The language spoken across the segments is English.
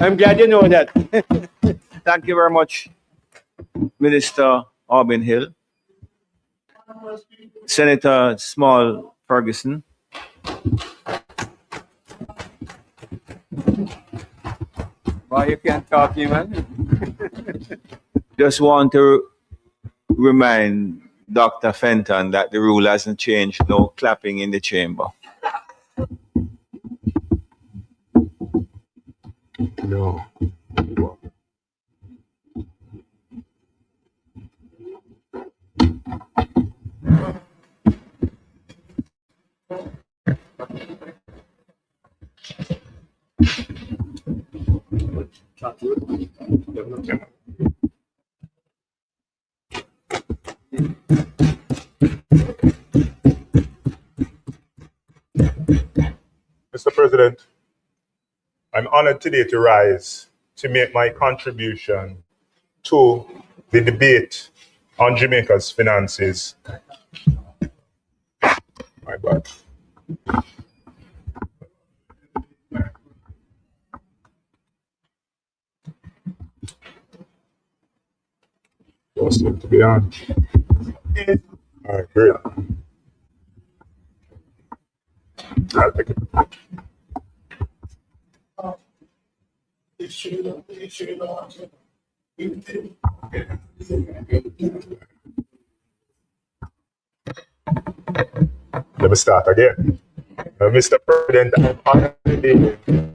I'm glad you know that. Thank you very much, Minister Auburn Hill. Senator Small Ferguson. Why you can't copy, man? Just want to remind Dr. Fenton that the rule hasn't changed. No clapping in the chamber. No. Mr. President, I'm honored today to rise to make my contribution to the debate on Jamaica's finances. My bad. What's it to be on? All right, great. I'll take it. Let me start again. Mr. President, I'm honored today to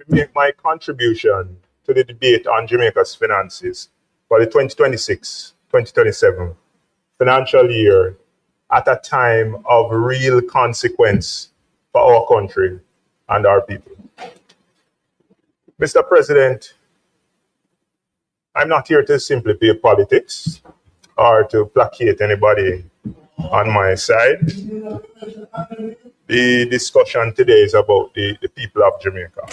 make my contribution to the debate on Jamaica's finances for the 2026-2027 financial year at a time of real consequence for our country and our people. Mr. President, I'm not here to simply play politics or to placate anybody on my side. The discussion today is about the people of Jamaica.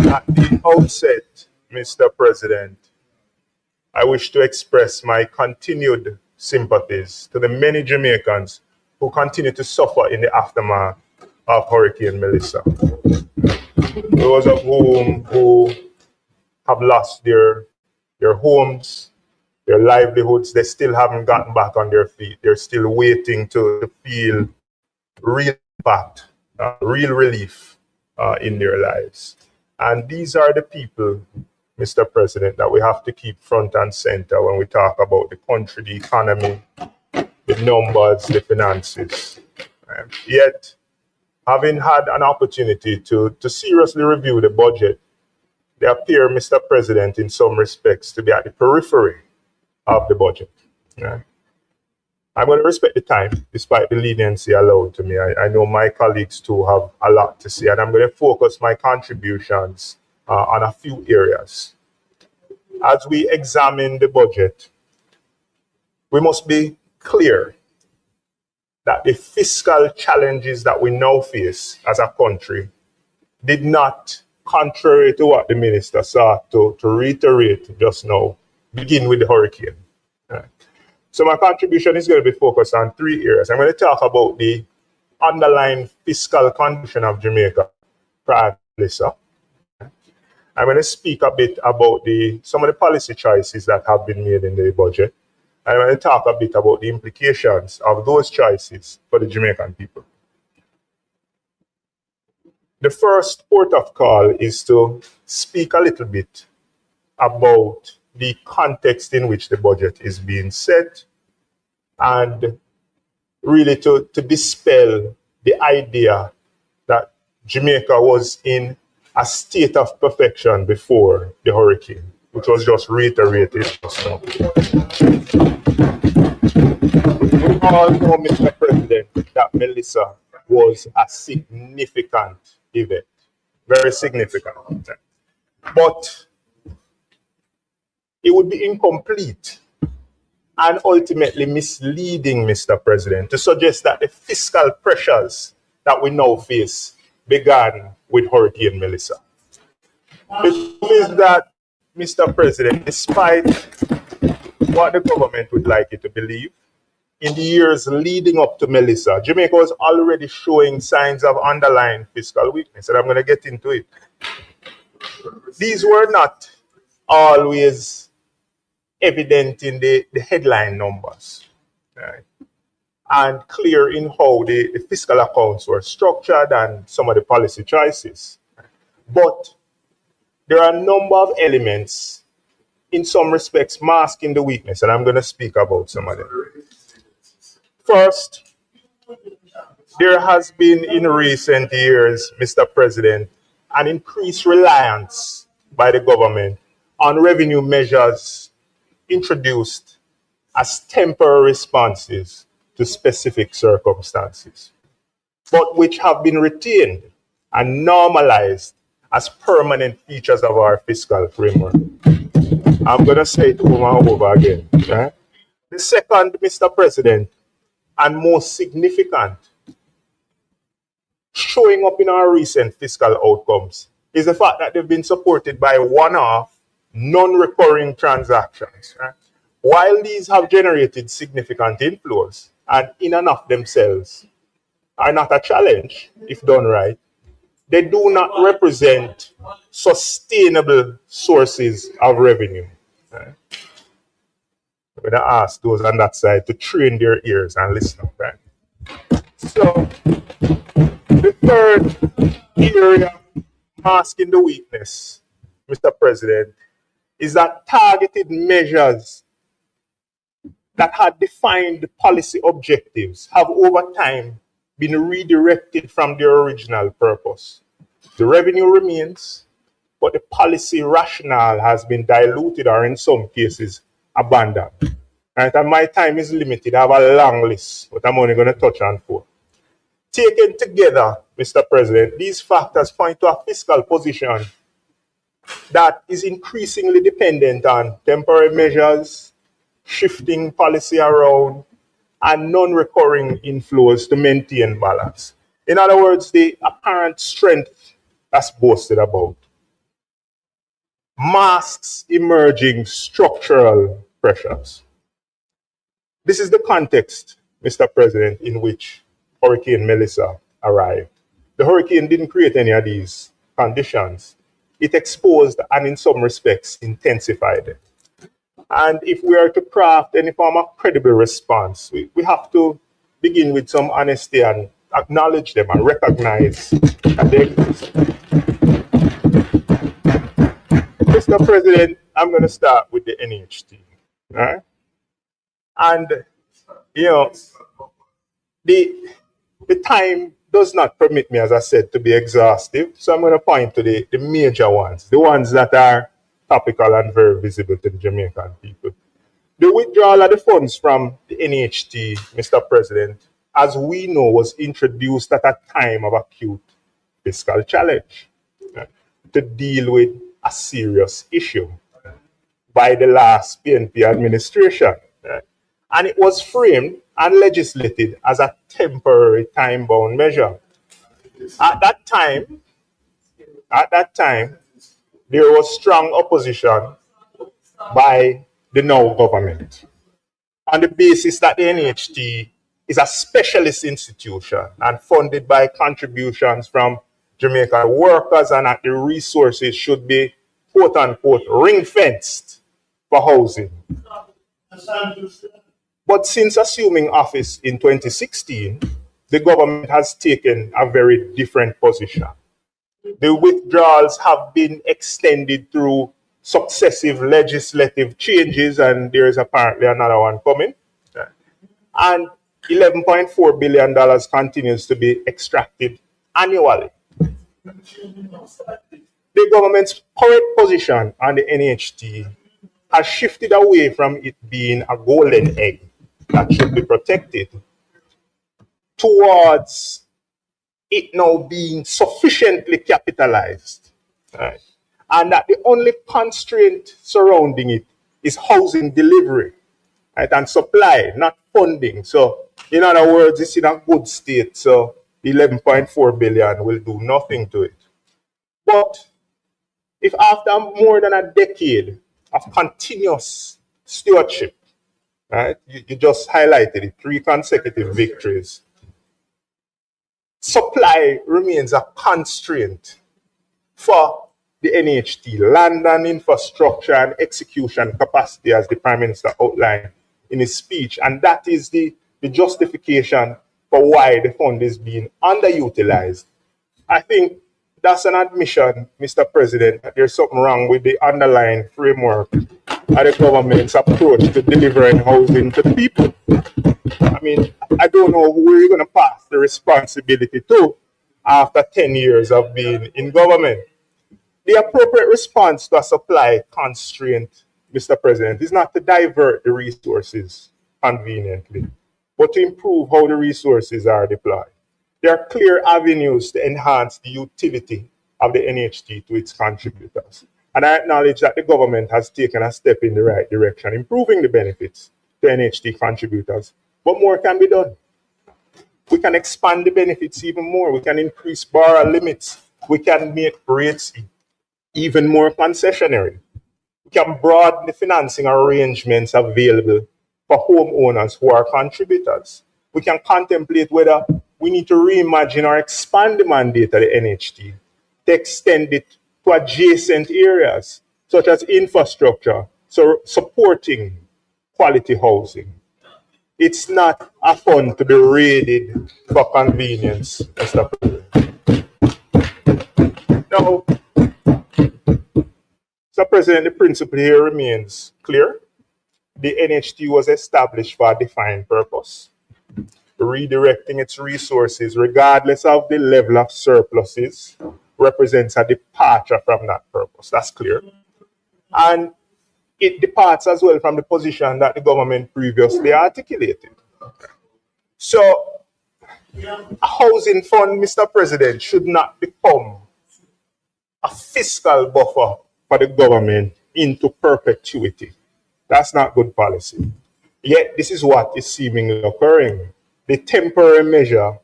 At the outset, Mr. President, I wish to express my continued sympathies to the many Jamaicans who continue to suffer in the aftermath of Hurricane Melissa. Those of whom who have lost their homes, their livelihoods, they still haven't gotten back on their feet. They're still waiting to feel real impact, real relief in their lives. And these are the people, Mr. President, that we have to keep front and center when we talk about the country, the economy, the numbers, the finances. Yet, having had an opportunity to seriously review the budget, they appear, Mr. President, in some respects to be at the periphery of the budget. I'm going to respect the time, despite the leniency allowed to me. I know my colleagues too have a lot to say, and I'm going to focus my contributions on a few areas. As we examine the budget, we must be clear that the fiscal challenges that we now face as a country did not, contrary to what the minister sought to reiterate just now, begin with the hurricane. So my contribution is going to be focused on three areas. I'm going to talk about the underlying fiscal condition of Jamaica prior to Melissa. I'm going to speak a bit about some of the policy choices that have been made in the budget. I'm going to talk a bit about the implications of those choices for the Jamaican people. The first port of call is to speak a little bit about the context in which the budget is being set, and really to dispel the idea that Jamaica was in a state of perfection before the hurricane, which was just reiterated just now. We all know, Mr. President, that Melissa was a significant event, very significant. But it would be incomplete and ultimately misleading, Mr. President, to suggest that the fiscal pressures that we now face began with Hurricane Melissa. The truth is that, Mr. President, despite what the government would like you to believe, in the years leading up to Melissa, Jamaica was already showing signs of underlying fiscal weakness, and I'm going to get into it. These were not always evident in the headline numbers, right? And clear in how the fiscal accounts were structured and some of the policy choices. But there are a number of elements, in some respects, masking the weakness, and I'm going to speak about some of them. First, there has been in recent years, Mr. President, an increased reliance by the government on revenue measures introduced as temporary responses to specific circumstances, but which have been retained and normalized as permanent features of our fiscal framework. I'm going to say it over and over again. Right? The second, Mr. President, and most significant, showing up in our recent fiscal outcomes is the fact that they've been supported by one-off, non-recurring transactions. Right? While these have generated significant inflows, and in and of themselves are not a challenge if done right, they do not represent sustainable sources of revenue. Right? I'm going to ask those on that side to train their ears and listen up. Right? So, the third area masking the weakness, Mr. President, is that targeted measures that had defined policy objectives have over time been redirected from their original purpose. The revenue remains, but the policy rationale has been diluted or in some cases abandoned. Right? And my time is limited. I have a long list, but I'm only going to touch on 4. Taken together, Mr. President, these factors point to a fiscal position that is increasingly dependent on temporary measures, shifting policy around, and non-recurring inflows to maintain balance. In other words, the apparent strength that's boasted about masks emerging structural pressures. This is the context, Mr. President, in which Hurricane Melissa arrived. The hurricane didn't create any of these conditions. It exposed and in some respects intensified them. And if we are to craft any form of credible response, we have to begin with some honesty and acknowledge them and recognize that they exist. Mr. President, I'm going to start with the NHT. Right? And, you know, the time does not permit me, as I said, to be exhaustive. So I'm going to point to the major ones, the ones that are topical and very visible to the Jamaican people. The withdrawal of the funds from the NHT, Mr. President, as we know, was introduced at a time of acute fiscal challenge, right, to deal with a serious issue by the last PNP administration. Right? And it was framed and legislated as a temporary time-bound measure. At that time, there was strong opposition by the now government on the basis that the NHT is a specialist institution and funded by contributions from Jamaican workers, and that the resources should be, quote unquote, ring-fenced for housing. But since assuming office in 2016, the government has taken a very different position. The withdrawals have been extended through successive legislative changes, and there is apparently another one coming. And $11.4 billion continues to be extracted annually. The government's current position on the NHT has shifted away from it being a golden egg that should be protected towards it now being sufficiently capitalized, right? And that the only constraint surrounding it is housing delivery, right, and supply, not funding. So, in other words, it's in a good state, so the 11.4 billion will do nothing to it. But if after more than a decade of continuous stewardship, right? You just highlighted it, 3 consecutive victories. Supply remains a constraint for the NHT, land and infrastructure and execution capacity, as the Prime Minister outlined in his speech. And that is the justification for why the fund is being underutilized. I think that's an admission, Mr. President, that there's something wrong with the underlying framework of the government's approach to delivering housing to the people. I mean, I don't know who you're going to pass the responsibility to after 10 years of being in government. The appropriate response to a supply constraint, Mr. President, is not to divert the resources conveniently, but to improve how the resources are deployed. There are clear avenues to enhance the utility of the NHT to its contributors. And I acknowledge that the government has taken a step in the right direction, improving the benefits to NHT contributors. But more can be done. We can expand the benefits even more. We can increase borrower limits. We can make rates even more concessionary. We can broaden the financing arrangements available for homeowners who are contributors. We can contemplate whether we need to reimagine or expand the mandate of the NHT to extend it to adjacent areas, such as infrastructure, so supporting quality housing. It's not a fund to be raided for convenience, Mr. President. Now, Mr. President, the principle here remains clear. The NHT was established for a defined purpose. Redirecting its resources, regardless of the level of surpluses, represents a departure from that purpose. That's clear. And it departs as well from the position that the government previously articulated. So, a housing fund, Mr. President, should not become a fiscal buffer for the government into perpetuity. That's not good policy. Yet, this is what is seemingly occurring. The temporary measure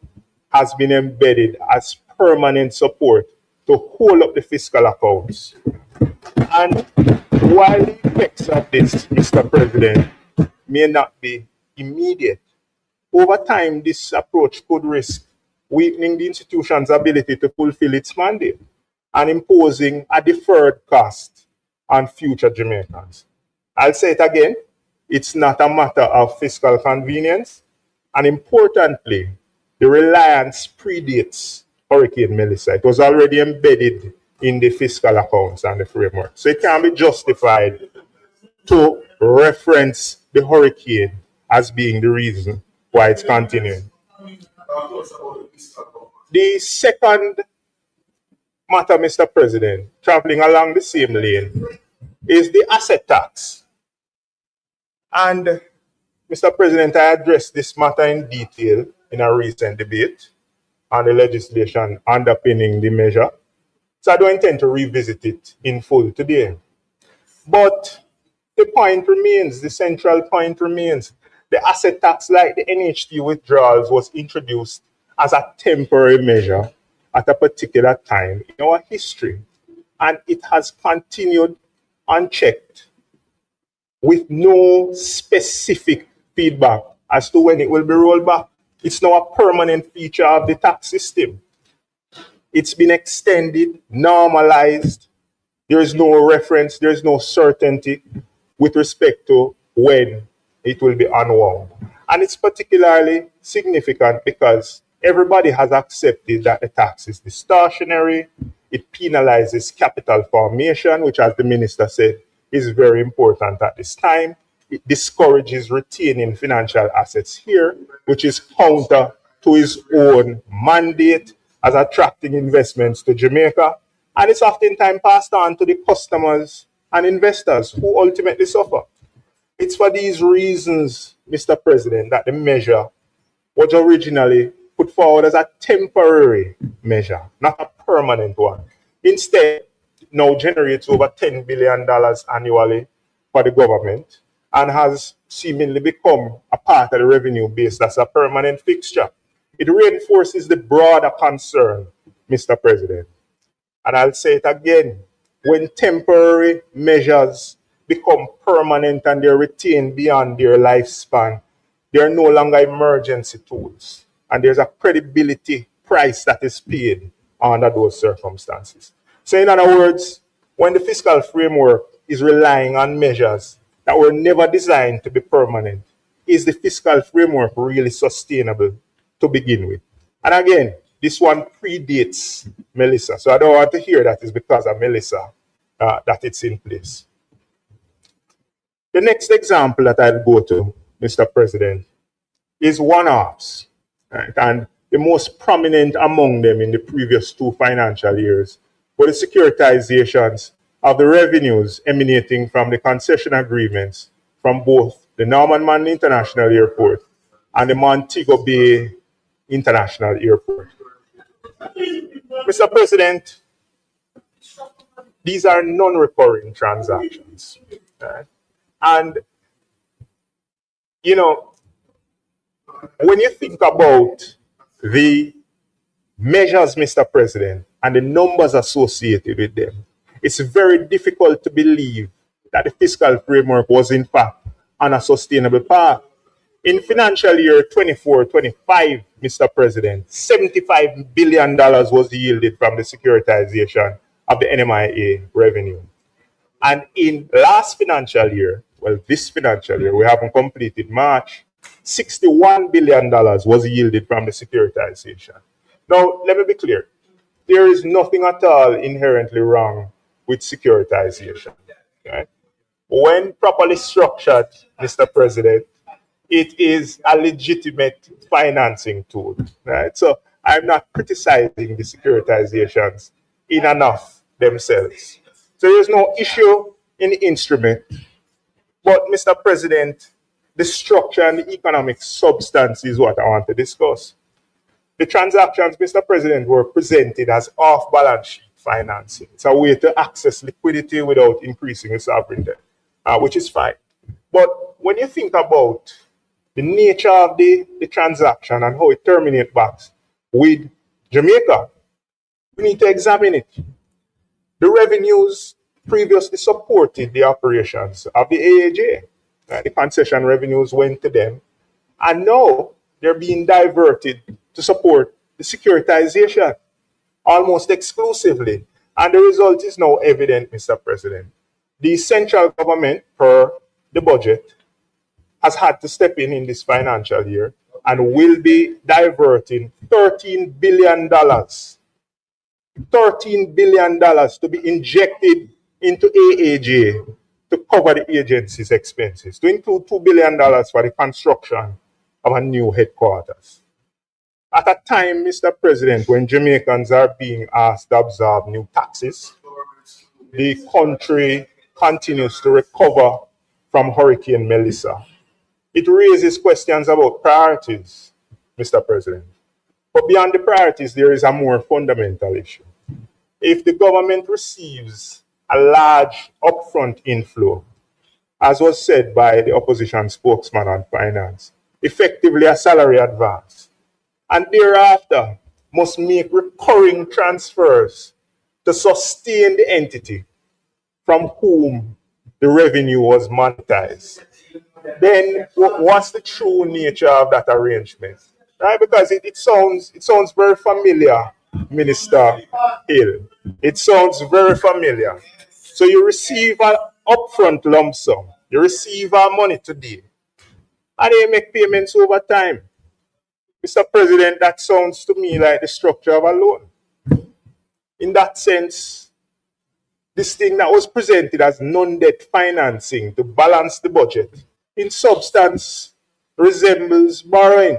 has been embedded as permanent support to hold up the fiscal accounts. And while the effects of this, Mr. President, may not be immediate, over time, this approach could risk weakening the institution's ability to fulfill its mandate and imposing a deferred cost on future Jamaicans. I'll say it again, it's not a matter of fiscal convenience, and importantly, the reliance predates Hurricane Melissa. It was already embedded in the fiscal accounts and the framework. So it can be justified to reference the hurricane as being the reason why it's continuing. The second matter, Mr. President, traveling along the same lane, is the asset tax. And Mr. President, I addressed this matter in detail in a recent debate on the legislation underpinning the measure. So I don't intend to revisit it in full today. But the point remains, the central point remains. The asset tax, like the NHT withdrawals, was introduced as a temporary measure at a particular time in our history. And it has continued unchecked with no specific feedback as to when it will be rolled back. It's now a permanent feature of the tax system. It's been extended, normalized. There is no reference, there is no certainty with respect to when it will be unwound. And it's particularly significant because everybody has accepted that the tax is distortionary. It penalizes capital formation, which, as the minister said, is very important at this time. It discourages retaining financial assets here, which is counter to his own mandate as attracting investments to Jamaica. And it's oftentimes passed on to the customers and investors who ultimately suffer. It's for these reasons, Mr. President, that the measure was originally put forward as a temporary measure, not a permanent one. Instead, it now generates over $10 billion annually for the government and has seemingly become a part of the revenue base that's a permanent fixture. It reinforces the broader concern, Mr. President. And I'll say it again, when temporary measures become permanent and they're retained beyond their lifespan, they are no longer emergency tools. And there's a credibility price that is paid under those circumstances. So in other words, when the fiscal framework is relying on measures that were never designed to be permanent, is the fiscal framework really sustainable to begin with? And again, this one predates Melissa. So I don't want to hear that it's because of Melissa that it's in place. The next example that I'll go to, Mr. President, is one-offs. Right? And the most prominent among them in the previous 2 financial years were the securitizations of the revenues emanating from the concession agreements from both the Norman Manley International Airport and the Montego Bay International Airport. Mr. President, these are non-recurring transactions. Right? And, you know, when you think about the measures, Mr. President, and the numbers associated with them, it's very difficult to believe that the fiscal framework was, in fact, on a sustainable path. In financial year 24-25, Mr. President, $75 billion was yielded from the securitization of the NMIA revenue. And in last financial year, well, this financial year, we haven't completed March, $61 billion was yielded from the securitization. Now, let me be clear. There is nothing at all inherently wrong with securitization. Right? When properly structured, Mr. President, it is a legitimate financing tool. Right? So I'm not criticizing the securitizations in and of themselves. So there's no issue in the instrument. But, Mr. President, the structure and the economic substance is what I want to discuss. The transactions, Mr. President, were presented as off-balance sheet financing. It's a way to access liquidity without increasing the sovereign debt, which is fine. But when you think about the nature of the transaction and how it terminates back with Jamaica, we need to examine it. The revenues previously supported the operations of the AAJ. The concession revenues went to them. And now they're being diverted to support the securitization almost exclusively. And the result is now evident, Mr. President. The central government, per the budget, has had to step in this financial year and will be diverting $13 billion. $13 billion to be injected into AAJ to cover the agency's expenses, to include $2 billion for the construction of a new headquarters. At a time, Mr. President, when Jamaicans are being asked to absorb new taxes, the country continues to recover from Hurricane Melissa. It raises questions about priorities, Mr. President. But beyond the priorities, there is a more fundamental issue. If the government receives a large upfront inflow, as was said by the opposition spokesman on finance, effectively a salary advance, and thereafter must make recurring transfers to sustain the entity from whom the revenue was monetized, then what's the true nature of that arrangement? Right? Because it sounds very familiar, Minister Hill. It sounds very familiar. So you receive an upfront lump sum, you receive our money today, and they make payments over time. Mr. President, that sounds to me like the structure of a loan. In that sense, this thing that was presented as non-debt financing to balance the budget, in substance, resembles borrowing.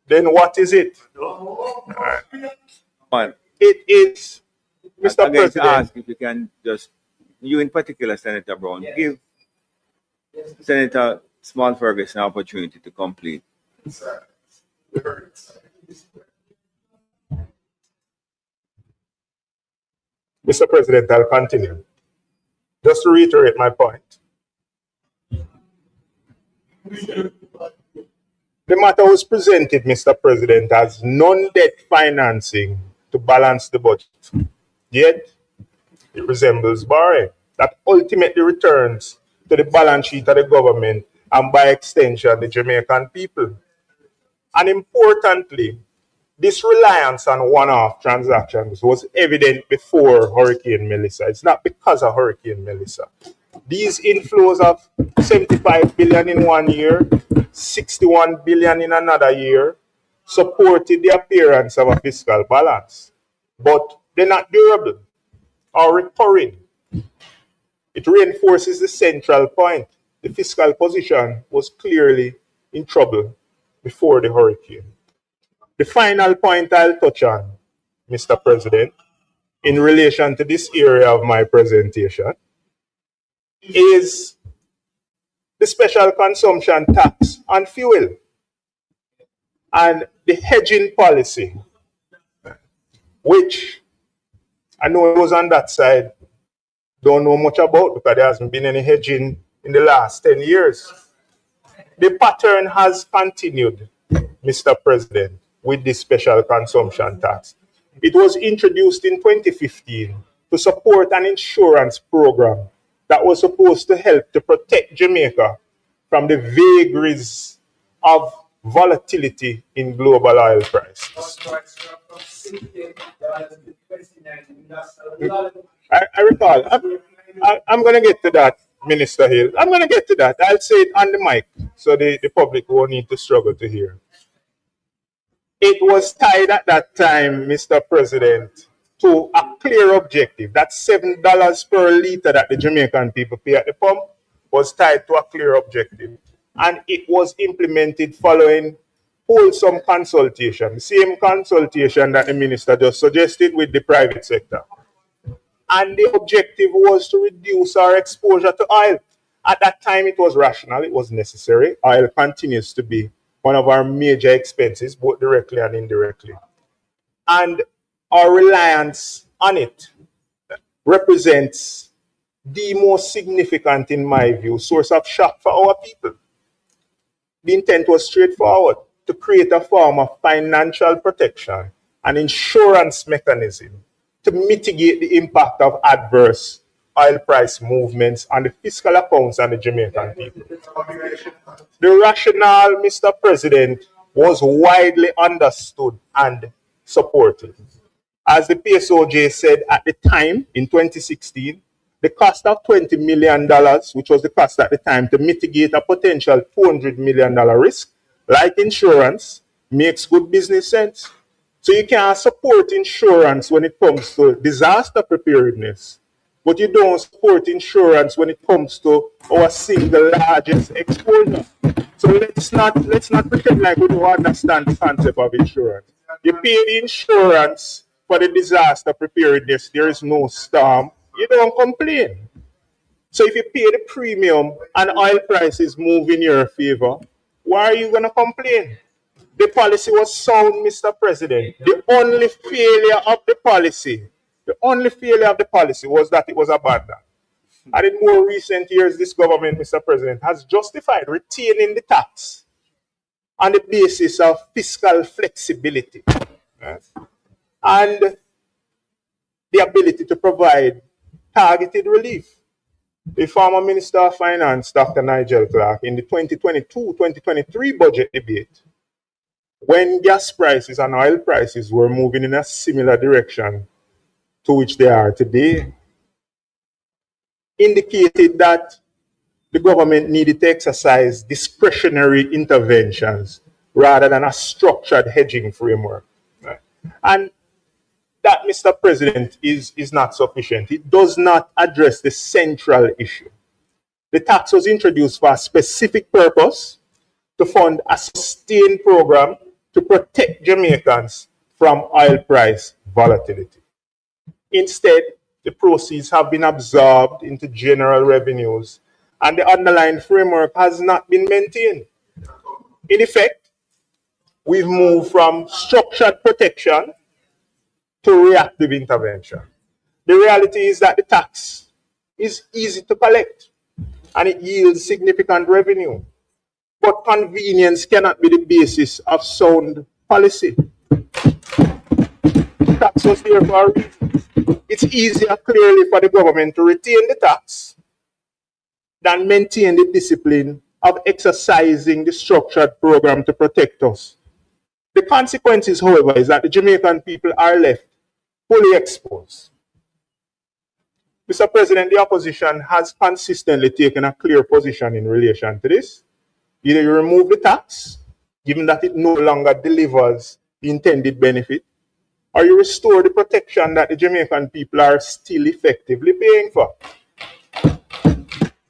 Then what is it? It is, Mr. Again, President. to ask if you can just, you in particular, Senator Brown, give Senator Small Ferguson an opportunity to complete. Mr. President, I'll continue. Just to reiterate my point. The matter was presented, Mr. President, as non-debt financing to balance the budget. Yet, it resembles borrowing. that ultimately returns to the balance sheet of the government and by extension the Jamaican people. And importantly, this reliance on one-off transactions was evident before Hurricane Melissa. It's not because of Hurricane Melissa. These inflows of 75 billion in 1 year, 61 billion in another year, supported the appearance of a fiscal balance. But they're not durable or recurring. It reinforces the central point. The fiscal position was clearly in trouble before the hurricane. The final point I'll touch on, Mr. President, in relation to this area of my presentation, is the special consumption tax on fuel and the hedging policy, which I know it was on that side, don't know much about because there hasn't been any hedging in the last 10 years. The pattern has continued, Mr. President, with this special consumption tax. It was introduced in 2015 to support an insurance program that was supposed to help to protect Jamaica from the vagaries of volatility in global oil prices. I recall. I'm going to get to that, Minister Hill. I'm going to get to that. I'll say it on the mic so the public won't need to struggle to hear. It was tied at that time, Mr. President, to a clear objective. That $7 per litre that the Jamaican people pay at the pump was tied to a clear objective. And it was implemented following wholesome consultation, the same consultation that the minister just suggested with the private sector. And the objective was to reduce our exposure to oil. At that time, it was rational, it was necessary. Oil continues to be one of our major expenses, both directly and indirectly. And our reliance on it represents the most significant, in my view, source of shock for our people. The intent was straightforward, to create a form of financial protection and insurance mechanism to mitigate the impact of adverse oil price movements on the fiscal accounts and the Jamaican people. The rationale, Mr. President, was widely understood and supported. As the PSOJ said at the time, in 2016, the cost of $20 million, which was the cost at the time to mitigate a potential $400 million risk, like insurance, makes good business sense. So you can support insurance when it comes to disaster preparedness, but you don't support insurance when it comes to our single largest exposure. So let's not pretend like we don't understand the concept of insurance. You pay the insurance for the disaster preparedness, there is no storm, you don't complain. So if you pay the premium and oil prices move in your favor, why are you going to complain? The policy was sound, Mr. President. The only failure of the policy was that it was abandoned. And in more recent years, this government, Mr. President, has justified retaining the tax on the basis of fiscal flexibility, right? And the ability to provide targeted relief. The former Minister of Finance, Dr. Nigel Clark, in the 2022-2023 budget debate, when gas prices and oil prices were moving in a similar direction to which they are today, indicated that the government needed to exercise discretionary interventions rather than a structured hedging framework. Right? And that, Mr. President, is not sufficient. It does not address the central issue. The tax was introduced for a specific purpose, to fund a sustained program to protect Jamaicans from oil price volatility. Instead, the proceeds have been absorbed into general revenues, and the underlying framework has not been maintained. In effect, we've moved from structured protection to reactive intervention. The reality is that the tax is easy to collect and it yields significant revenue. But convenience cannot be the basis of sound policy. The tax was there for a reason. It's easier clearly for the government to retain the tax than maintain the discipline of exercising the structured program to protect us. The consequences, however, is that the Jamaican people are left fully exposed. Mr. President, the opposition has consistently taken a clear position in relation to this. Either you remove the tax, given that it no longer delivers the intended benefit, or you restore the protection that the Jamaican people are still effectively paying for.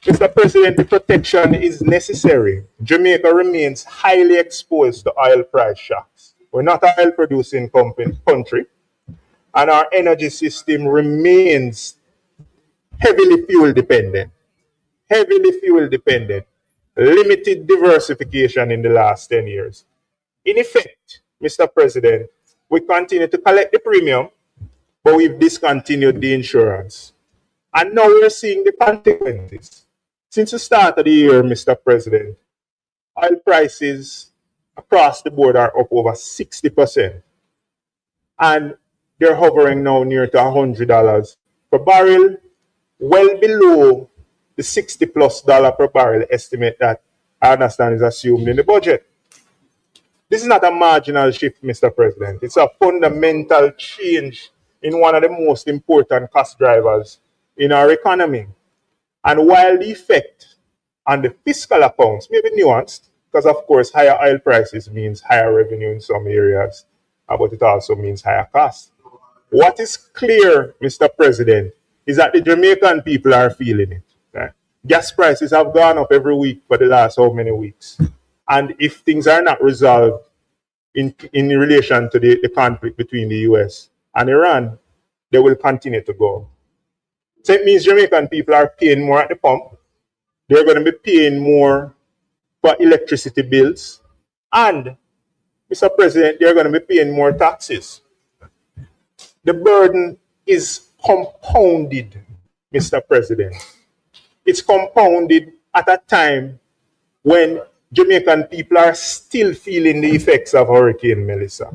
Mr. President, the protection is necessary. Jamaica remains highly exposed to oil price shocks. We're not an oil-producing country, and our energy system remains heavily fuel dependent. Limited diversification in the last 10 years. In effect, Mr. President, we continue to collect the premium, but we've discontinued the insurance. And now we're seeing the consequences. Since the start of the year, Mr. President, oil prices across the board are up over 60%. And they're hovering now near to $100 per barrel, well below the $60+ per barrel estimate that I understand is assumed in the budget. This is not a marginal shift, Mr. President. It's a fundamental change in one of the most important cost drivers in our economy. And while the effect on the fiscal accounts may be nuanced, because of course higher oil prices means higher revenue in some areas, but it also means higher costs. What is clear, Mr. President, is that the Jamaican people are feeling it. Right? Gas prices have gone up every week for the last how many weeks? And if things are not resolved in relation to the conflict between the US and Iran, they will continue to go. So it means Jamaican people are paying more at the pump. They're going to be paying more for electricity bills. And, Mr. President, they're going to be paying more taxes. The burden is compounded, Mr. President. It's compounded at a time when Jamaican people are still feeling the effects of Hurricane Melissa.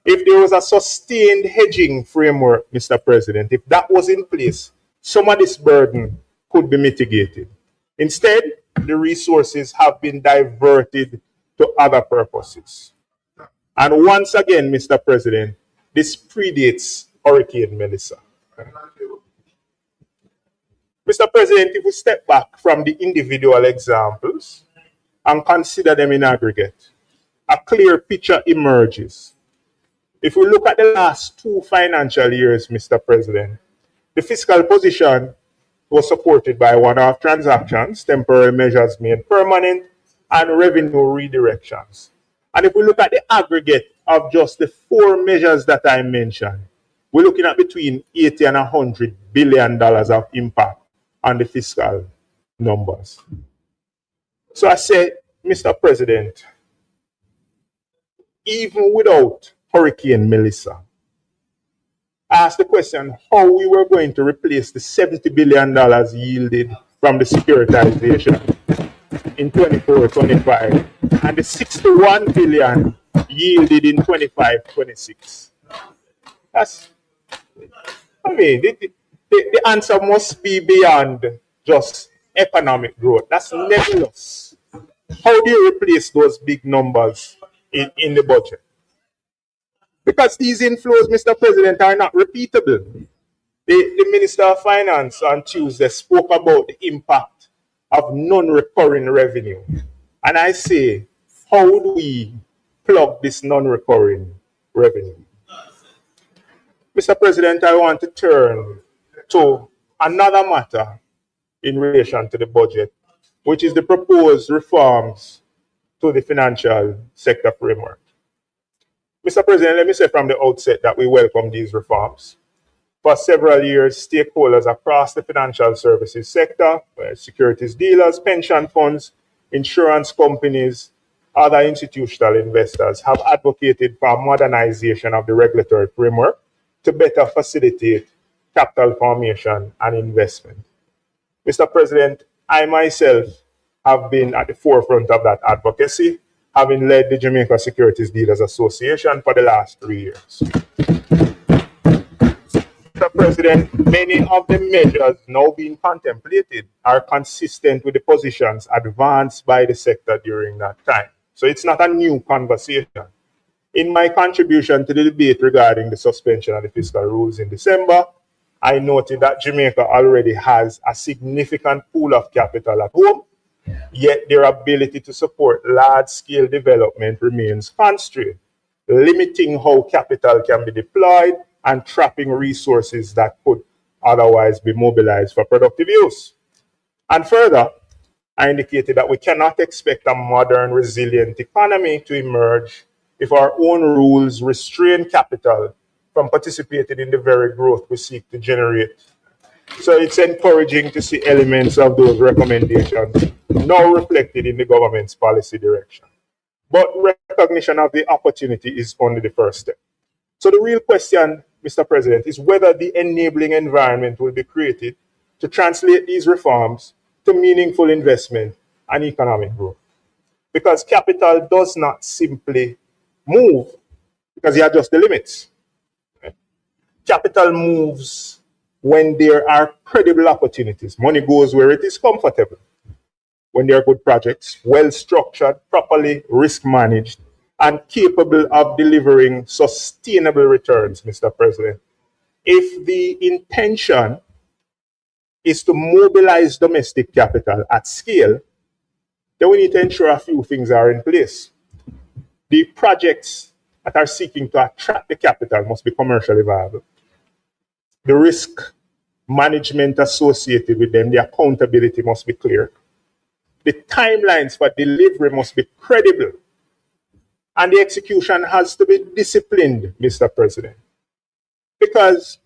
If there was a sustained hedging framework, Mr. President, if that was in place, some of this burden could be mitigated. Instead, the resources have been diverted to other purposes. And once again, Mr. President, this predates Hurricane Melissa. Mr. President, if we step back from the individual examples and consider them in aggregate, a clear picture emerges. If we look at the last 2 financial years, Mr. President, the fiscal position was supported by one-off transactions, temporary measures made permanent, and revenue redirections. And if we look at the aggregate of just the 4 measures that I mentioned, we're looking at between $80 and $100 billion of impact on the fiscal numbers. So I say, Mr. President, even without Hurricane Melissa, I asked the question how we were going to replace the $70 billion yielded from the securitization in 24-25 and the $61 billion yielded in 25-26. The answer must be beyond just economic growth. That's nebulous. How do you replace those big numbers in the budget? Because these inflows, Mr. President, are not repeatable. The Minister of Finance on Tuesday spoke about the impact of non-recurring revenue. And I say, how do we plug this non-recurring revenue? Mr. President, I want to turn to another matter in relation to the budget, which is the proposed reforms to the financial sector framework. Mr. President, let me say from the outset that we welcome these reforms. For several years, stakeholders across the financial services sector, securities dealers, pension funds, insurance companies, other institutional investors have advocated for modernization of the regulatory framework to better facilitate capital formation and investment. Mr. President, I myself have been at the forefront of that advocacy, having led the Jamaica Securities Dealers Association for the last 3 years. Mr. President, many of the measures now being contemplated are consistent with the positions advanced by the sector during that time. So it's not a new conversation. In my contribution to the debate regarding the suspension of the fiscal rules in December, I noted that Jamaica already has a significant pool of capital at home, yet their ability to support large-scale development remains constrained, limiting how capital can be deployed and trapping resources that could otherwise be mobilized for productive use. And further, I indicated that we cannot expect a modern, resilient economy to emerge if our own rules restrain capital from participating in the very growth we seek to generate. So it's encouraging to see elements of those recommendations now reflected in the government's policy direction. But recognition of the opportunity is only the first step. So the real question, Mr. President, is whether the enabling environment will be created to translate these reforms to meaningful investment and economic growth. Because capital does not simply move because you adjust the limits. Capital moves when there are credible opportunities. Money goes where it is comfortable. When there are good projects, well structured, properly risk managed, and capable of delivering sustainable returns, Mr. President. If the intention is to mobilize domestic capital at scale, then we need to ensure a few things are in place. The projects that are seeking to attract the capital must be commercially viable. The risk management associated with them, the accountability must be clear. The timelines for delivery must be credible. And the execution has to be disciplined, Mr. President. Because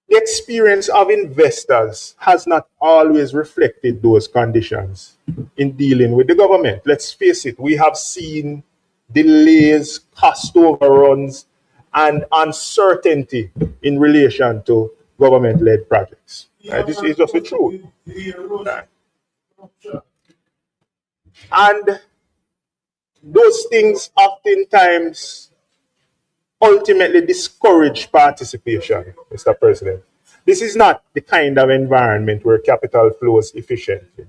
the experience of investors has not always reflected those conditions in dealing with the government. Let's face it, we have seen delays, cost overruns, and uncertainty in relation to government-led projects. This is just the truth. And those things oftentimes ultimately discourage participation, Mr. President. This is not the kind of environment where capital flows efficiently.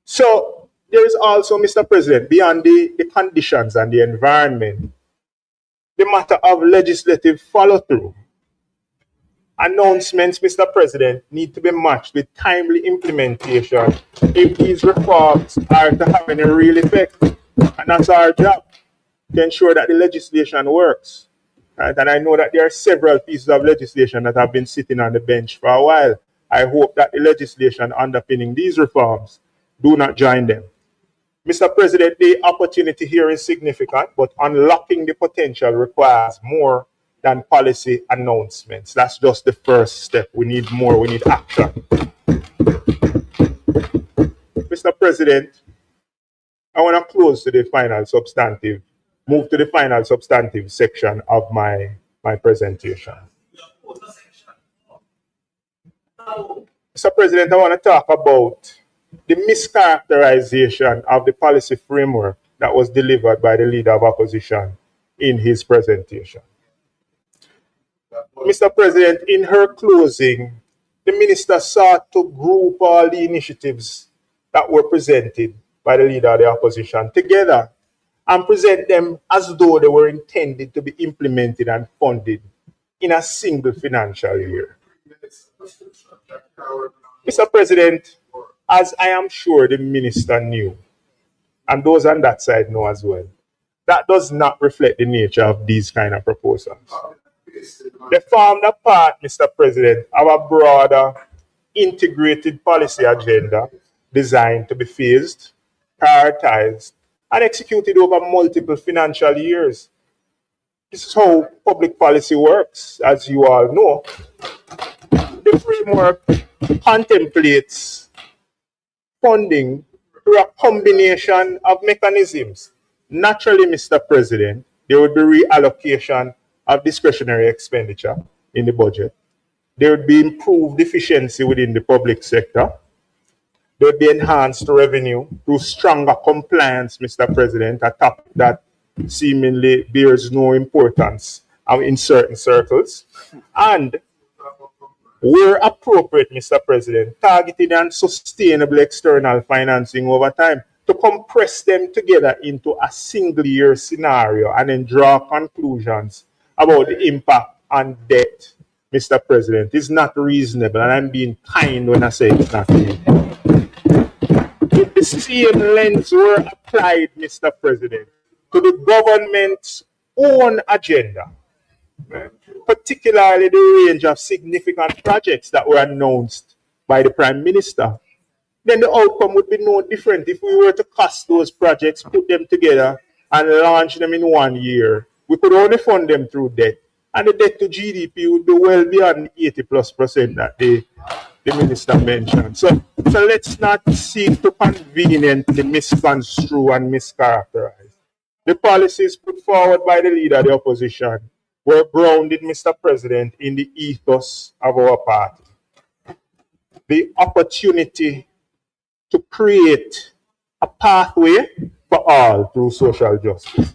So there is also, Mr. President, beyond the conditions and the environment, the matter of legislative follow-through. Announcements, Mr. President, need to be matched with timely implementation if these reforms are to have any real effect. And that's our job, to ensure that the legislation works. Right? And I know that there are several pieces of legislation that have been sitting on the bench for a while. I hope that the legislation underpinning these reforms do not join them. Mr. President, the opportunity here is significant, but unlocking the potential requires more than policy announcements. That's just the first step. We need more, we need action. Mr. President, I want to close to the final substantive, move to the final substantive section of my presentation. Mr. President, I want to talk about the mischaracterization of the policy framework that was delivered by the Leader of Opposition in his presentation. Mr. President, in her closing, the minister sought to group all the initiatives that were presented by the Leader of the Opposition together and present them as though they were intended to be implemented and funded in a single financial year. Mr. President, as I am sure the minister knew, and those on that side know as well, that does not reflect the nature of these kind of proposals. They formed a part, Mr. President, of a broader, integrated policy agenda designed to be phased, prioritized, and executed over multiple financial years. This is how public policy works, as you all know. The framework contemplates funding through a combination of mechanisms. Naturally, Mr. President, there would be reallocation of discretionary expenditure in the budget. There would be improved efficiency within the public sector. There would be enhanced revenue through stronger compliance, Mr. President, a topic that seemingly bears no importance in certain circles, and where appropriate, Mr. President, targeted and sustainable external financing over time to compress them together into a single year scenario and then draw conclusions about the impact on debt, Mr. President, is not reasonable. And I'm being kind when I say it's not reasonable. If the same lens were applied, Mr. President, to the government's own agenda, particularly the range of significant projects that were announced by the Prime Minister, then the outcome would be no different. If we were to cost those projects, put them together, and launch them in 1 year, we could only fund them through debt. And the debt to GDP would be well beyond 80+% that the Minister mentioned. So let's not seek to conveniently misconstrue and mischaracterize. The policies put forward by the leader of the opposition were grounded, Mr. President, in the ethos of our party. The opportunity to create a pathway for all through social justice.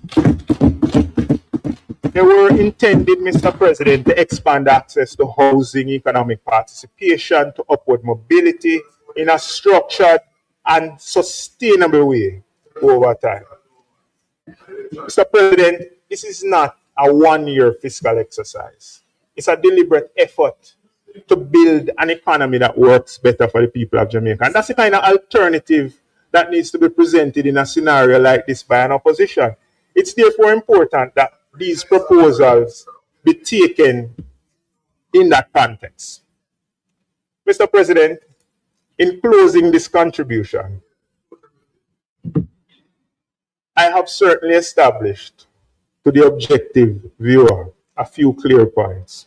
They were intended, Mr. President, to expand access to housing, economic participation, to upward mobility in a structured and sustainable way over time. Mr. President, this is not a one-year fiscal exercise. It's a deliberate effort to build an economy that works better for the people of Jamaica. And that's the kind of alternative that needs to be presented in a scenario like this by an opposition. It's therefore important that these proposals be taken in that context. Mr. President, in closing this contribution, I have certainly established to the objective viewer a few clear points.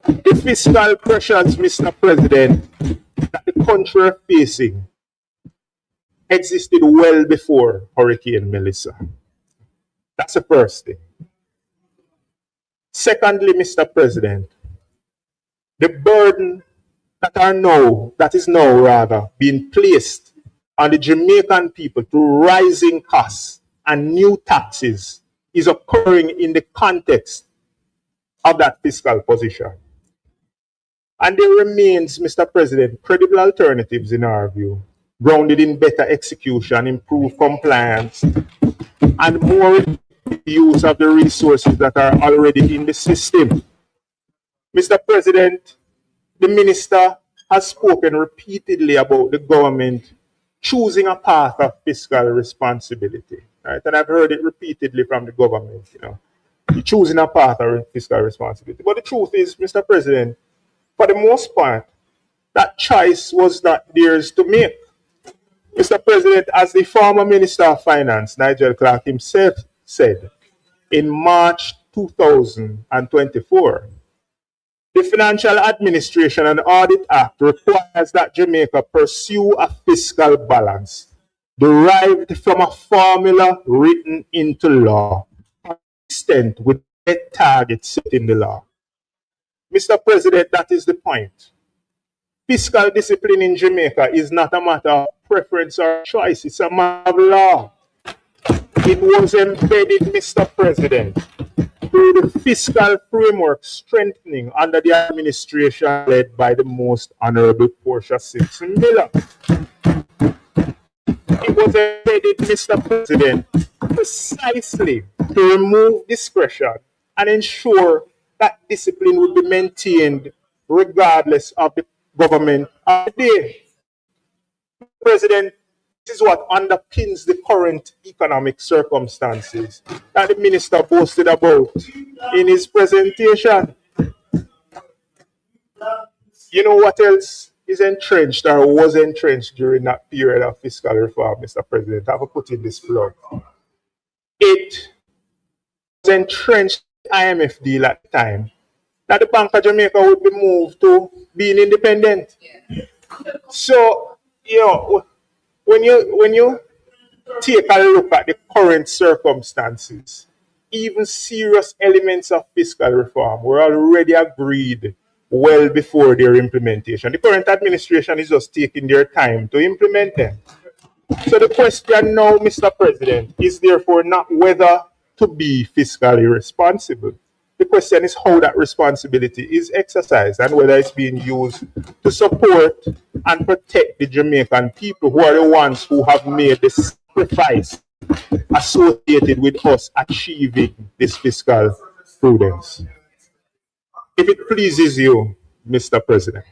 The fiscal pressures, Mr. President, that the country is facing existed well before Hurricane Melissa. That's the first thing. Secondly, Mr. President, the burden that is now being placed on the Jamaican people through rising costs and new taxes is occurring in the context of that fiscal position. And there remains, Mr. President, credible alternatives in our view, grounded in better execution, improved compliance, and more use of the resources that are already in the system. Mr. President, the Minister has spoken repeatedly about the government choosing a path of fiscal responsibility. Right? And I've heard it repeatedly from the government, choosing a path of fiscal responsibility. But the truth is, Mr. President, for the most part, that choice was not theirs to make. Mr. President, as the former Minister of Finance, Nigel Clark himself said in March 2024, the Financial Administration and Audit Act requires that Jamaica pursue a fiscal balance derived from a formula written into law, consistent with the targets set in the law. Mr. President, that is the point. Fiscal discipline in Jamaica is not a matter of preference or choice, it's a matter of law. It was embedded, Mr. President, through the fiscal framework strengthening under the administration led by the Most Honorable Portia Simpson Miller. It was embedded, Mr. President, precisely to remove discretion and ensure that discipline would be maintained regardless of the government of the day. President, this is what underpins the current economic circumstances that the minister boasted about in his presentation. You know what else is entrenched or was entrenched during that period of fiscal reform, Mr. President? I have to put in this plug. It was entrenched IMF deal at the time that the Bank of Jamaica would be moved to being independent. So, when you take a look at the current circumstances, even serious elements of fiscal reform were already agreed well before their implementation. The current administration is just taking their time to implement them. So the question now, Mr. President, is therefore not whether to be fiscally responsible, The question is how that responsibility is exercised and whether it's being used to support and protect the Jamaican people who are the ones who have made the sacrifice associated with us achieving this fiscal prudence. If it pleases you, Mr. President,